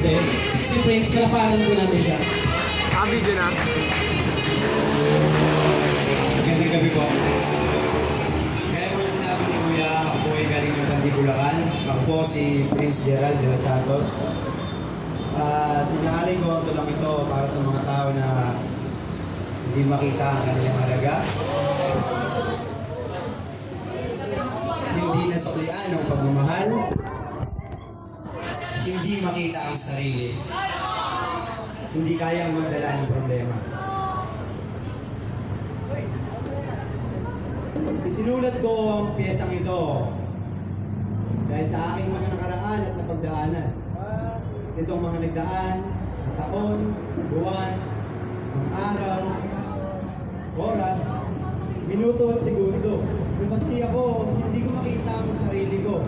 Hindi. Si Prince, kalapanan po natin siya. Video na. Magandang gabi po. Kaya po sinabi ni Kuya, ako po ay galing ng Pandi, Bulacan. Ako po si Prince Gerald de los Santos. Tinahali ko ang tulong ito para sa mga tao na hindi makita ang kanilang halaga. Hindi nasuklian ang pagmamahal. Hindi makita ang sarili. Hindi kayang magdala ng problema. Isinulat ko ang piyesang ito dahil sa aking mga nakaraan at napagdaanan. Itong mga nagdaan, na taon, buwan, mga araw, oras, minuto at segundo. Nung kasi ako, hindi ko makita ang sarili ko.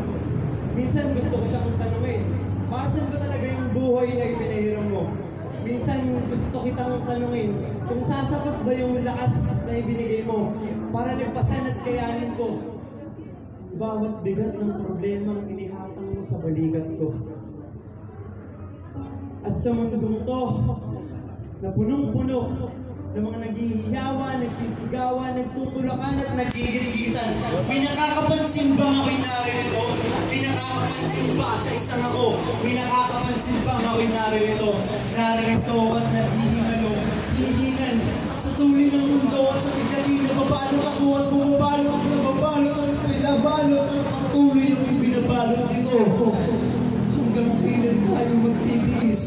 Minsan gusto ko siyang tanungin, para saan ba talaga yung buhay na ipinahiram mo? Minsan gusto kitang tanungin, kung sasapat ba yung lakas na ibinigay mo para nagpasan at kayanin ko bawat bigat ng problemang inihatang mo sa balikat ko. At sa mundong to, na punong-puno ng mga naghihiyawa, nagsisigawan, nagtutulakan at nagigilitan. May nakakapansin bang ako'y naririto? May nakakapansin ba sa isang ako? May nakakapansin bang ako'y naririto? Naririto at naghihingalo, hinihingan sa tuloy ng mundo at sa pigatin na babalot ako at bumabalot at nababalot at nilabalot at patuloy yung binabalot nito. Hanggang kailan tayo magtitiis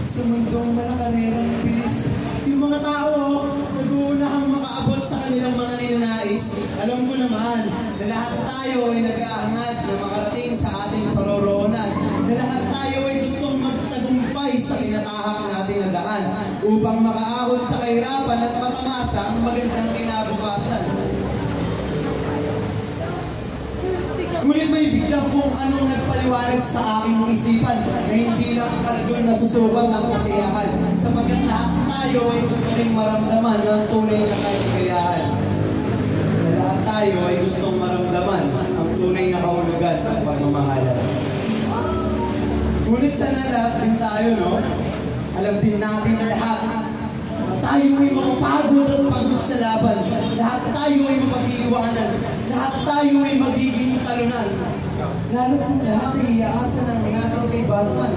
sa mundong malakarerang bilis. Yung mga tao, nag-uunahang makaabot sa kanilang mga ninanais. Alam ko naman na lahat tayo ay nag-aangat na makarating sa ating paroroonan. Na lahat tayo ay gustong magtagumpay sa kinatahak natin na daan upang makaahon sa kahirapan at matamasa ang magandang kinabukasan. Ngunit may biglang kung anong nagpaliwanag sa aking isipan na hindi lang pala doon nasusukat ang kasiyahan sapagkat lahat tayo ay gusto rin maramdaman ng tunay na kaligayahan. Na lahat tayo ay gustong maramdaman ang tunay na kahulugan ng pagmamahalan. Ngunit sana lahat din tayo, no? Alam din natin lahat na tayo ay makapagod at pagod sa laban. Lahat tayo ay mapag-iwanan. Lahat tayo ay magiging talunan. Lalo kung lahat ay iaasa ng natin kay Batman.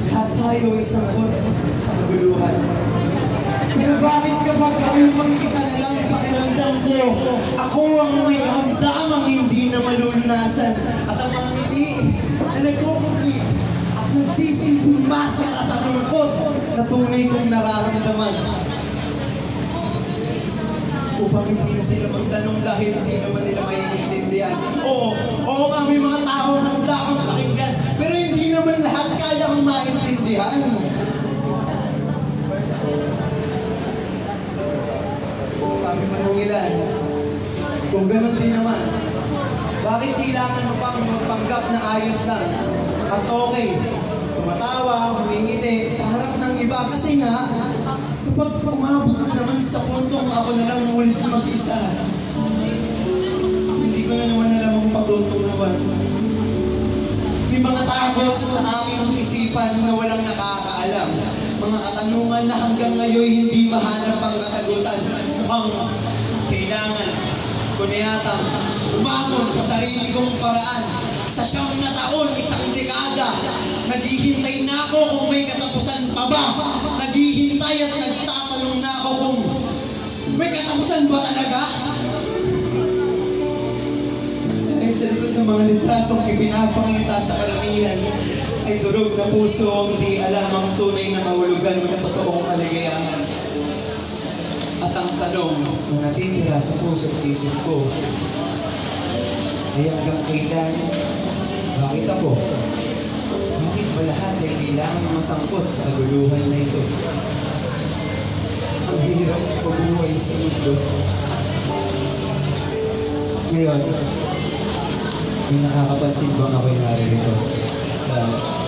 Lahat tayo ay sangkot sa kaguluhan. Pero bakit kapag ako'y mag-isa na lang pakiramdam ko, ako ang may karamdamang hindi na malulunasan at ang mga ngiti na nagkukumpli at nagsisilbing maskara sa lungkot na tunay kong nararamdaman. Upang hindi na sila magtanong dahil hindi naman nila maiintindihan. Oo nga, may mga tao na handa akong pakinggan, pero hindi naman lahat kaya akong maintindihan. Sabi man ng ilan, kung ganun din naman, bakit kailangan mo pang magpanggap na ayos lang at okay? Tumatawa, humingiti sa harap ng iba kasi nga, kapag umabot na naman sa puntong ako na lang ulit mag-isa, hindi ko na naman alam ang pagtuturuan. May mga takot sa aking isipan na walang nakakaalam. Mga katanungan na hanggang ngayon hindi mahanap ang kasagutan. Mukhang kailangan ko na yatang umakon sa sarili kong paraan. Sa 9 na taon, 1 dekada, naghihintay na ako kung may katapusan pa ba. Naghihintay at nagtatanong na ako kung may katapusan ba talaga? Dahil sa likod ng mga litratong ipinapangita sa karamihan, ay durog na puso ang di alam ang tunay na mahulugan ng totoong kaligayahan. At ang tanong na natitira sa puso at isip ko ay hanggang kailan, bakit ako? Bakit ba lahat ay kailangan masangkot sa kaguluhan na ito? Ang hirap pag-uway sa mundo. Ngayon, may nakakapansin bang ako'y naririto? Salamat.